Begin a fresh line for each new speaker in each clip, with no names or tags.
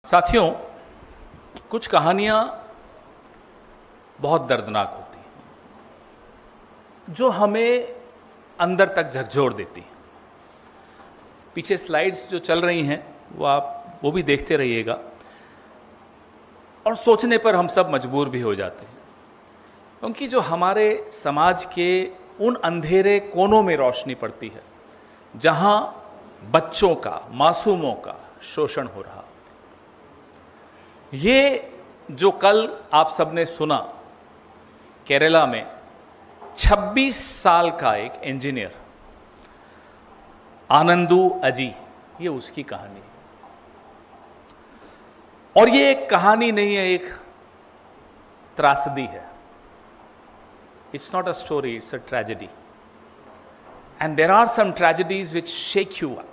साथियों, कुछ कहानियां बहुत दर्दनाक होती हैं, जो हमें अंदर तक झकझोर देती हैं। पीछे स्लाइड्स जो चल रही हैं वो भी देखते रहिएगा, और सोचने पर हम सब मजबूर भी हो जाते हैं, क्योंकि जो हमारे समाज के उन अंधेरे कोनों में रोशनी पड़ती है जहां बच्चों का, मासूमों का शोषण हो रहा। ये जो कल आप सबने सुना, केरला में 26 साल का एक इंजीनियर आनंदू अजी, ये उसकी कहानी है। और ये एक कहानी नहीं है, एक त्रासदी है। It's not a story, it's a tragedy. And there are some tragedies which shake you up,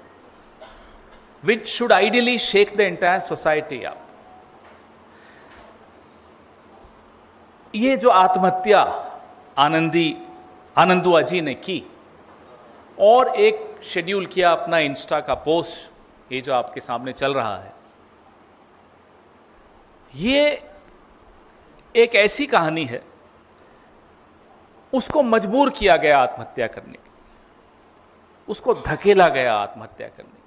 which should ideally shake the entire society up. ये जो आत्महत्या आनंदू अजी ने की और एक शेड्यूल किया अपना इंस्टा का पोस्ट, ये जो आपके सामने चल रहा है, ये एक ऐसी कहानी है, उसको मजबूर किया गया आत्महत्या करने के, उसको धकेला गया आत्महत्या करने के।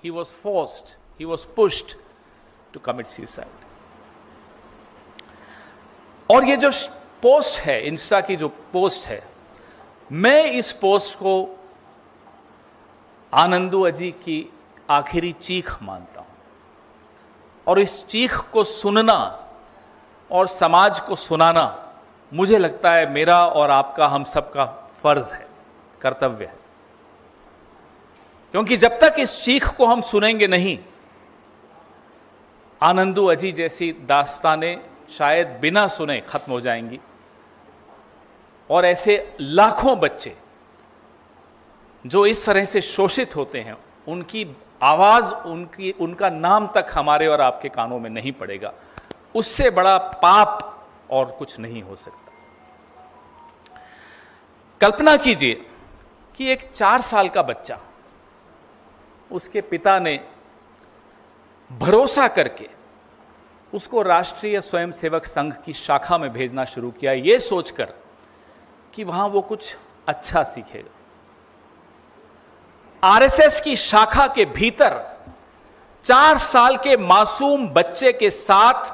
He was forced, he was pushed to commit suicide. और ये जो पोस्ट है, इंस्टा की जो पोस्ट है, मैं इस पोस्ट को आनंदू अजी की आखिरी चीख मानता हूं, और इस चीख को सुनना और समाज को सुनाना मुझे लगता है मेरा और आपका, हम सबका फर्ज है, कर्तव्य है। क्योंकि जब तक इस चीख को हम सुनेंगे नहीं, आनंदू अजी जैसी दास्तानें शायद बिना सुने खत्म हो जाएंगी, और ऐसे लाखों बच्चे जो इस तरह से शोषित होते हैं, उनकी आवाज, उनका नाम तक हमारे और आपके कानों में नहीं पड़ेगा। उससे बड़ा पाप और कुछ नहीं हो सकता। कल्पना कीजिए कि एक 4 साल का बच्चा, उसके पिता ने भरोसा करके उसको राष्ट्रीय स्वयंसेवक संघ की शाखा में भेजना शुरू किया, यह सोचकर कि वहां वो कुछ अच्छा सीखेगा। आरएसएस की शाखा के भीतर 4 साल के मासूम बच्चे के साथ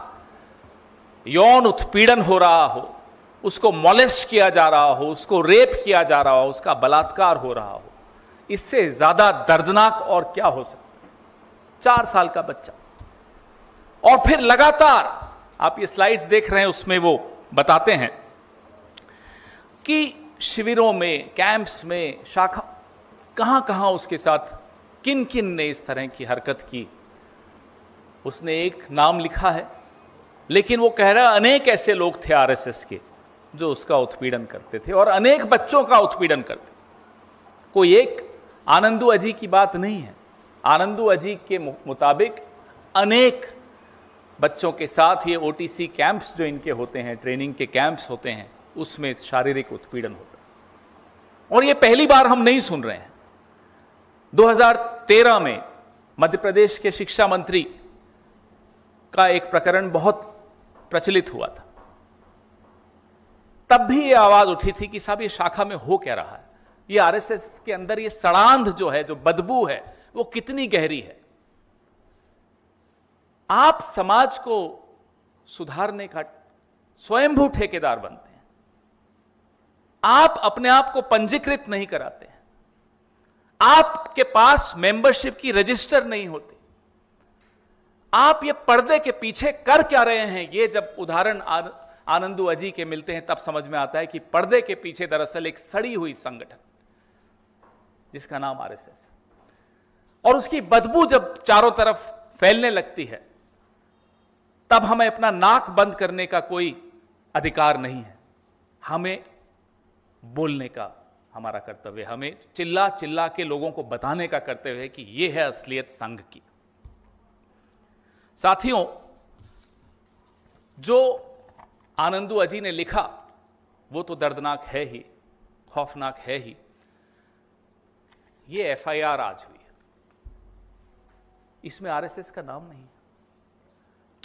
यौन उत्पीड़न हो रहा हो, उसको मॉलेस्ट किया जा रहा हो, उसको रेप किया जा रहा हो, उसका बलात्कार हो रहा हो, इससे ज्यादा दर्दनाक और क्या हो सकता है? 4 साल का बच्चा। और फिर लगातार आप ये स्लाइड्स देख रहे हैं, उसमें वो बताते हैं कि शिविरों में, कैंप्स में, शाखा, कहां कहां उसके साथ किन किन ने इस तरह की हरकत की। उसने एक नाम लिखा है, लेकिन वो कह रहा है अनेक ऐसे लोग थे आरएसएस के जो उसका उत्पीड़न करते थे, और अनेक बच्चों का उत्पीड़न करते। कोई एक आनंदू अजी की बात नहीं है। आनंदू अजी के मुताबिक अनेक बच्चों के साथ ये ओटीसी कैंप्स जो इनके होते हैं, ट्रेनिंग के कैंप्स होते हैं, उसमें शारीरिक उत्पीड़न होता है। और ये पहली बार हम नहीं सुन रहे हैं। 2013 में मध्य प्रदेश के शिक्षा मंत्री का एक प्रकरण बहुत प्रचलित हुआ था। तब भी ये आवाज उठी थी कि साहब, ये शाखा में हो क्या रहा है? ये आरएसएस के अंदर ये सड़ांध जो है, जो बदबू है, वो कितनी गहरी है। आप समाज को सुधारने का स्वयंभू ठेकेदार बनते हैं। आप अपने आप को पंजीकृत नहीं कराते हैं। आपके पास मेंबरशिप की रजिस्टर नहीं होती। आप ये पर्दे के पीछे कर क्या रहे हैं? ये जब उदाहरण आनंदू अजी के मिलते हैं, तब समझ में आता है कि पर्दे के पीछे दरअसल एक सड़ी हुई संगठन जिसका नाम आरएसएस, और उसकी बदबू जब चारों तरफ फैलने लगती है, तब हमें अपना नाक बंद करने का कोई अधिकार नहीं है। हमें बोलने का हमारा कर्तव्य, हमें चिल्ला चिल्ला के लोगों को बताने का कर्तव्य है कि यह है असलियत संघ की। साथियों, जो आनंदू अजी ने लिखा वो तो दर्दनाक है ही, खौफनाक है ही। ये एफआईआर आज हुई है, इसमें आरएसएस का नाम नहीं है।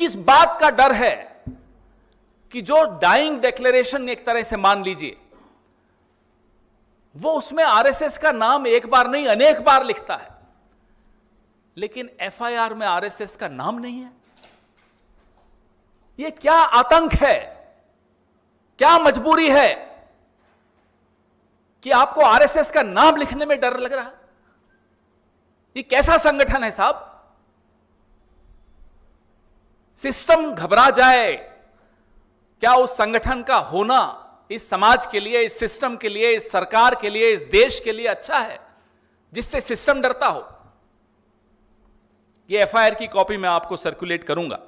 किस बात का डर है कि जो डाइंग डिक्लेरेशन एक तरह से मान लीजिए, वो उसमें आरएसएस का नाम एक बार नहीं अनेक बार लिखता है, लेकिन एफआईआर में आरएसएस का नाम नहीं है। ये क्या आतंक है, क्या मजबूरी है कि आपको आरएसएस का नाम लिखने में डर लग रहा है? ये कैसा संगठन है साहब? सिस्टम घबरा जाए, क्या उस संगठन का होना इस समाज के लिए, इस सिस्टम के लिए, इस सरकार के लिए, इस देश के लिए अच्छा है, जिससे सिस्टम डरता हो? ये एफआईआर की कॉपी मैं आपको सर्कुलेट करूंगा।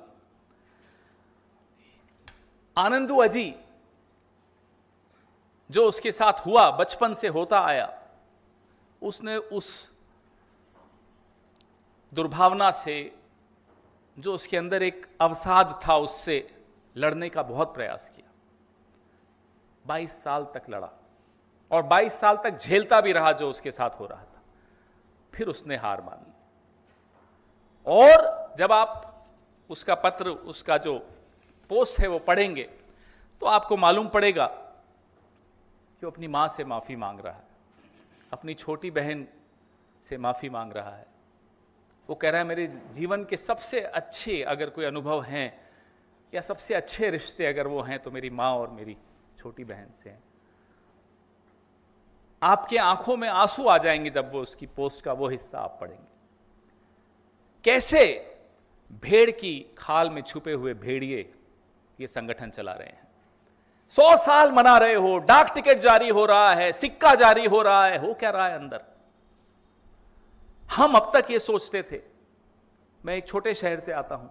आनंदू अजी, जो उसके साथ हुआ, बचपन से होता आया, उसने उस दुर्भावना से, जो उसके अंदर एक अवसाद था, उससे लड़ने का बहुत प्रयास किया। 22 साल तक लड़ा और 22 साल तक झेलता भी रहा जो उसके साथ हो रहा था। फिर उसने हार मान ली। और जब आप उसका पत्र, उसका जो पोस्ट है वो पढ़ेंगे तो आपको मालूम पड़ेगा कि वो अपनी मां से माफी मांग रहा है, अपनी छोटी बहन से माफी मांग रहा है। वो कह रहा है मेरे जीवन के सबसे अच्छे अगर कोई अनुभव हैं या सबसे अच्छे रिश्ते अगर वो हैं तो मेरी मां और मेरी छोटी बहन से हैं। आपके आंखों में आंसू आ जाएंगे जब वो उसकी पोस्ट का वो हिस्सा आप पढ़ेंगे। कैसे भेड़ की खाल में छुपे हुए भेड़िए ये संगठन चला रहे हैं। 100 साल मना रहे हो, डाक टिकट जारी हो रहा है, सिक्का जारी हो रहा है, हो क्या रहा है अंदर? हम अब तक ये सोचते थे। मैं एक छोटे शहर से आता हूं,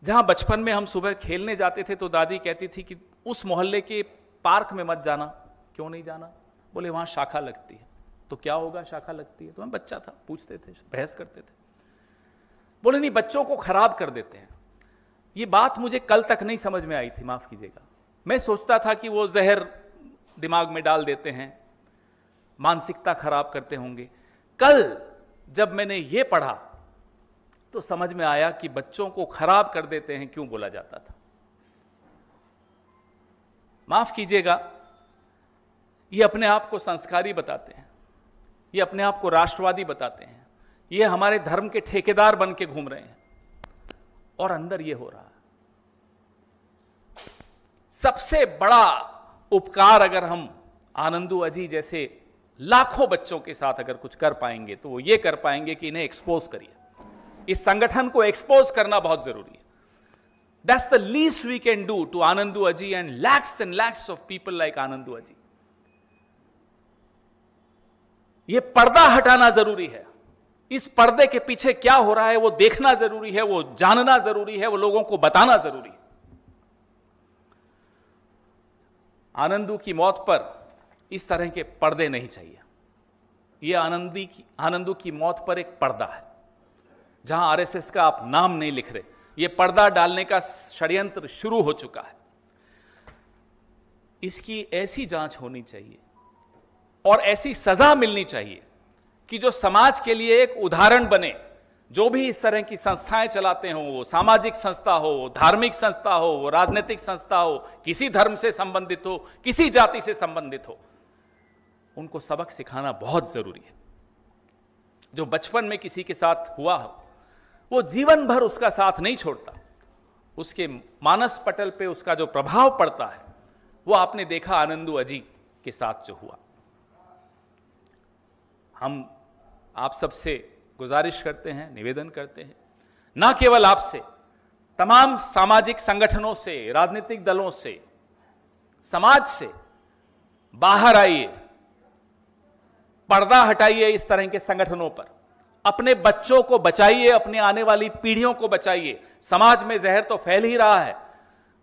जहां बचपन में हम सुबह खेलने जाते थे तो दादी कहती थी कि उस मोहल्ले के पार्क में मत जाना। क्यों नहीं जाना? बोले वहां शाखा लगती है। तो क्या होगा शाखा लगती है? तो मैं बच्चा था, पूछते थे, बहस करते थे। बोले नहीं, बच्चों को खराब कर देते हैं। ये बात मुझे कल तक नहीं समझ में आई थी, माफ कीजिएगा। मैं सोचता था कि वो जहर दिमाग में डाल देते हैं, मानसिकता खराब करते होंगे। कल जब मैंने ये पढ़ा तो समझ में आया कि बच्चों को खराब कर देते हैं क्यों बोला जाता था। माफ कीजिएगा, ये अपने आप को संस्कारी बताते हैं, ये अपने आप को राष्ट्रवादी बताते हैं, ये हमारे धर्म के ठेकेदार बन के घूम रहे हैं, और अंदर ये हो रहा है। सबसे बड़ा उपकार अगर हम आनंदू अजी जैसे लाखों बच्चों के साथ अगर कुछ कर पाएंगे तो वो ये कर पाएंगे कि इन्हें एक्सपोज करिए। इस संगठन को एक्सपोज करना बहुत जरूरी है। That's the least we can do to Anandu Aji and lakhs of people like Anandu Aji. ये पर्दा हटाना जरूरी है। इस पर्दे के पीछे क्या हो रहा है वो देखना जरूरी है, वो जानना जरूरी है, वो लोगों को बताना जरूरी है। आनंदू की मौत पर इस तरह के पर्दे नहीं चाहिए। यह आनंदू की मौत पर एक पर्दा है, जहां आरएसएस का आप नाम नहीं लिख रहे। यह पर्दा डालने का षड्यंत्र शुरू हो चुका है। इसकी ऐसी जांच होनी चाहिए और ऐसी सजा मिलनी चाहिए कि जो समाज के लिए एक उदाहरण बने। जो भी इस तरह की संस्थाएं चलाते हो, वो सामाजिक संस्था हो, धार्मिक संस्था हो, वो राजनीतिक संस्था हो, किसी धर्म से संबंधित हो, किसी जाति से संबंधित हो, उनको सबक सिखाना बहुत जरूरी है। जो बचपन में किसी के साथ हुआ हो वो जीवन भर उसका साथ नहीं छोड़ता। उसके मानस पटल पे उसका जो प्रभाव पड़ता है वो आपने देखा आनंदू अजी के साथ जो हुआ। हम आप सबसे गुजारिश करते हैं, निवेदन करते हैं, ना केवल आपसे, तमाम सामाजिक संगठनों से, राजनीतिक दलों से, समाज से बाहर आइए, पर्दा हटाइए इस तरह के संगठनों पर। अपने बच्चों को बचाइए, अपने आने वाली पीढ़ियों को बचाइए। समाज में जहर तो फैल ही रहा है,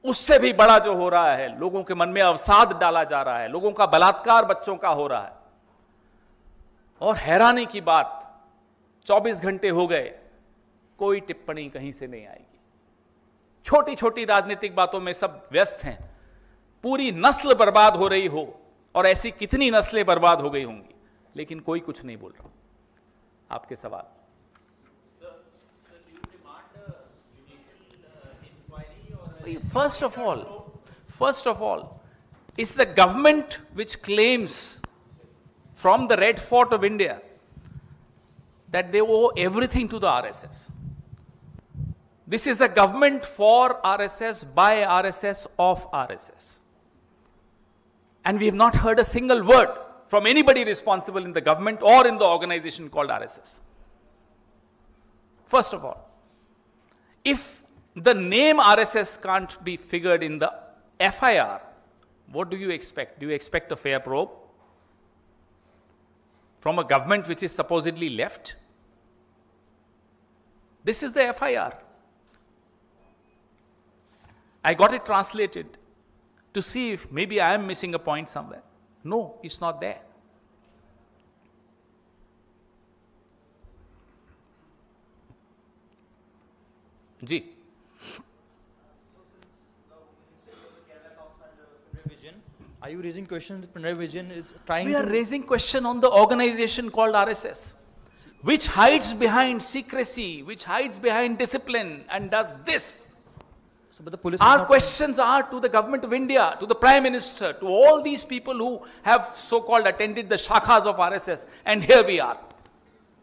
उससे भी बड़ा जो हो रहा है, लोगों के मन में अवसाद डाला जा रहा है, लोगों का बलात्कार बच्चों का हो रहा है। और हैरानी की बात, 24 घंटे हो गए, कोई टिप्पणी कहीं से नहीं आएगी। छोटी छोटी राजनीतिक बातों में सब व्यस्त हैं। पूरी नस्ल बर्बाद हो रही हो, और ऐसी कितनी नस्लें बर्बाद हो गई होंगी, लेकिन कोई कुछ नहीं बोल रहा। आपके सवाल?
Sir, do you demand judicial
first of all, it's the government which claims from the Red Fort of India that they owe everything to the RSS. This is the government for RSS, by RSS, of RSS. And we have not heard a single word from anybody responsible in the government or in the organization called RSS. First of all, if the name RSS can't be figured in the FIR, what do you expect? Do you expect a fair probe from a government which is supposedly left? This is the FIR. I got it translated to see if maybe I am missing a point somewhere. No, it's not there. Ji.
Are you raising questions? Pinarayi Vijayan is trying
We are raising question on the organization called RSS, which hides behind secrecy, which hides behind discipline, and does this.
So, but the police
Our questions are to the government of India, to the Prime Minister, to all these people who have so-called attended the shakhas of RSS, and here we are,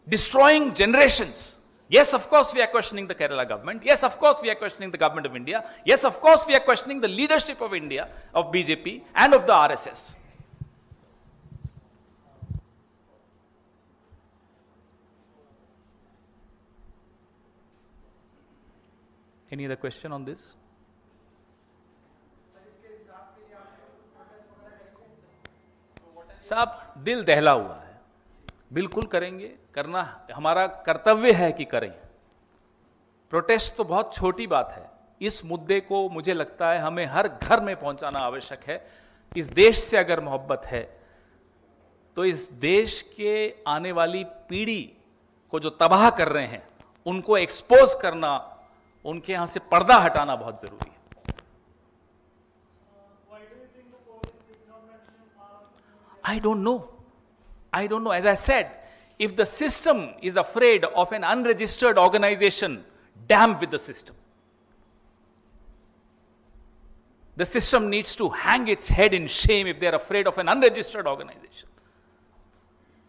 destroying generations. Yes, of course, we are questioning the Kerala government. Yes, of course, we are questioning the government of India. Yes, of course, we are questioning the leadership of India, of BJP, and of the RSS. Any other question on this? साहब, दिल दहला हुआ है, बिल्कुल करेंगे, करना हमारा कर्तव्य है कि करें। प्रोटेस्ट तो बहुत छोटी बात है, इस मुद्दे को मुझे लगता है हमें हर घर में पहुंचाना आवश्यक है। इस देश से अगर मोहब्बत है तो इस देश के आने वाली पीढ़ी को जो तबाह कर रहे हैं उनको एक्सपोज करना, उनके यहां से पर्दा हटाना बहुत जरूरी है। I don't know. As I said, if the system is afraid of an unregistered organization, damn with the system. The system needs to hang its head in shame if they are afraid of an unregistered organization.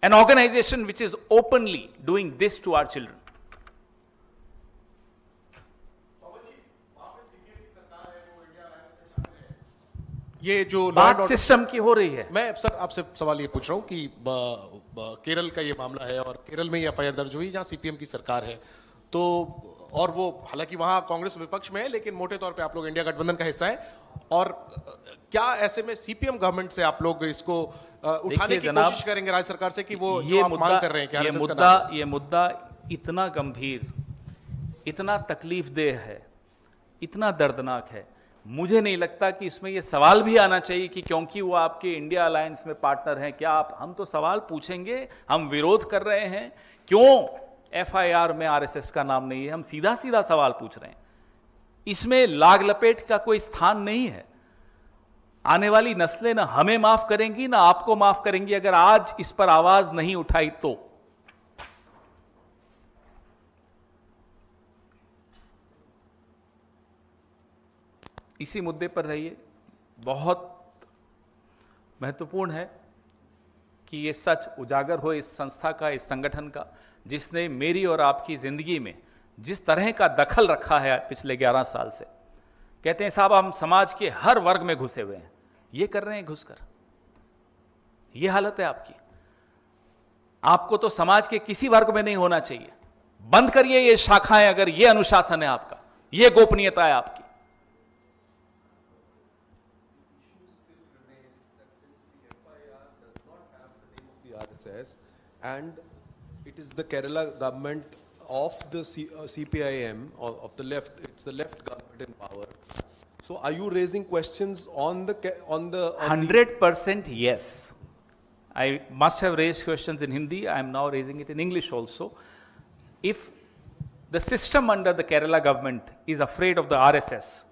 An organization which is openly doing this to our children.
ये जो
बात system की हो रही है।
मैं sir आपसे सवाल ये पूछ रहा हूँ कि केरल का ये मामला है और केरल में ये एफआईआर दर्ज हुई जहाँ सीपीएम की सरकार है, तो और वो हालांकि वहाँ कांग्रेस विपक्ष में है लेकिन मोटे तौर पे आप लोग इंडिया गठबंधन का हिस्सा है, और क्या ऐसे में सीपीएम गवर्नमेंट से आप लोग इसको उठाने की कोशिश करेंगे राज्य सरकार से कि वो जो आप मांग कर रहे हैं कि
ये मुद्दा इतना गंभीर, इतना तकलीफदेह है, इतना दर्दनाक है, मुझे नहीं लगता कि इसमें यह सवाल भी आना चाहिए कि क्योंकि वो आपके इंडिया अलायंस में पार्टनर हैं, क्या आप, हम तो सवाल पूछेंगे, हम विरोध कर रहे हैं, क्यों एफआईआर में आरएसएस का नाम नहीं है, हम सीधा सीधा सवाल पूछ रहे हैं। इसमें लाग लपेट का कोई स्थान नहीं है। आने वाली नस्लें ना हमें माफ करेंगी ना आपको माफ करेंगी अगर आज इस पर आवाज नहीं उठाई तो। इसी मुद्दे पर रहिए। बहुत महत्वपूर्ण है कि ये सच उजागर हो इस संस्था का, इस संगठन का, जिसने मेरी और आपकी जिंदगी में जिस तरह का दखल रखा है पिछले 11 साल से। कहते हैं साहब हम समाज के हर वर्ग में घुसे हुए हैं, ये कर रहे हैं घुसकर, ये हालत है आपकी। आपको तो समाज के किसी वर्ग में नहीं होना चाहिए। बंद करिए ये शाखाएं, अगर ये अनुशासन है आपका, ये गोपनीयता है आपकी।
And it is the Kerala government of the CPIM, of the left. It's the left government in power. So, are you raising questions on the
100% yes. I must have raised questions in Hindi. I am now raising it in English also. If the system under the Kerala government is afraid of the RSS,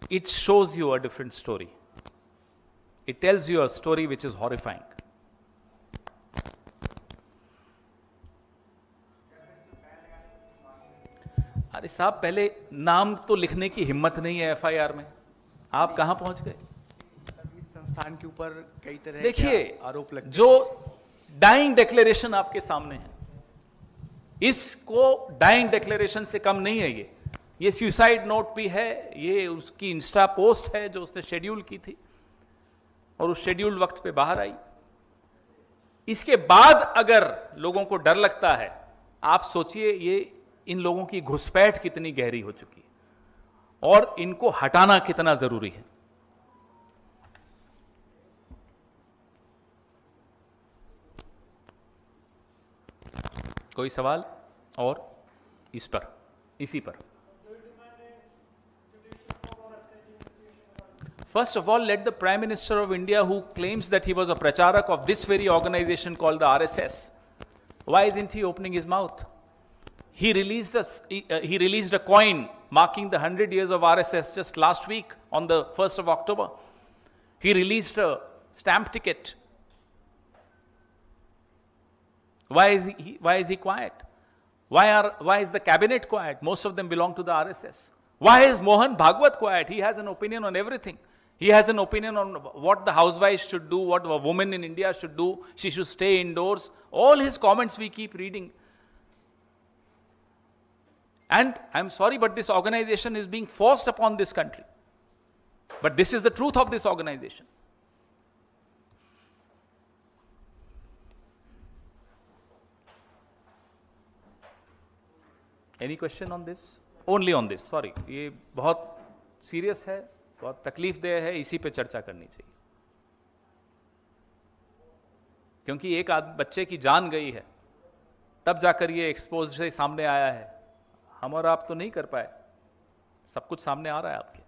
it shows you a different story. It tells you a story which is horrifying. अरे साहब, पहले नाम तो लिखने की हिम्मत नहीं है एफआईआर में, आप कहां पहुंच गए?
इस संस्थान के ऊपर कई तरह
देखिए,
के आरोप लगते
जो डाइंग डिक्लेरेशन आपके सामने है, इसको डाइंग डिक्लेरेशन से कम नहीं है। ये सुसाइड नोट भी है, ये उसकी इंस्टा पोस्ट है जो उसने शेड्यूल की थी और उस शेड्यूल्ड वक्त पे बाहर आई। इसके बाद अगर लोगों को डर लगता है, आप सोचिए ये इन लोगों की घुसपैठ कितनी गहरी हो चुकी है और इनको हटाना कितना जरूरी है। कोई सवाल और इस पर, इसी पर? First of all, let the Prime Minister of India, who claims that he was a pracharak of this very organization called the RSS, why isn't he opening his mouth? He released a coin marking the 100 years of RSS just last week on the 1st of October. He released a stamp ticket. Why is he quiet? Why is the cabinet quiet? Most of them belong to the RSS. Why is Mohan Bhagwat quiet? He has an opinion on everything. He has an opinion on what the housewives should do, what a woman in India should do. She should stay indoors. All his comments we keep reading. And I'm sorry, but this organization is being forced upon this country. But this is the truth of this organization. Any question on this? Only on this, sorry. ये बहुत serious है, बहुत तकलीफदेह है, इसी पे चर्चा करनी चाहिए। क्योंकि एक बच्चे की जान गई है, तब जाकर ये एक्सपोज से सामने आया है। हम और आप तो नहीं कर पाए, सब कुछ सामने आ रहा है आपके।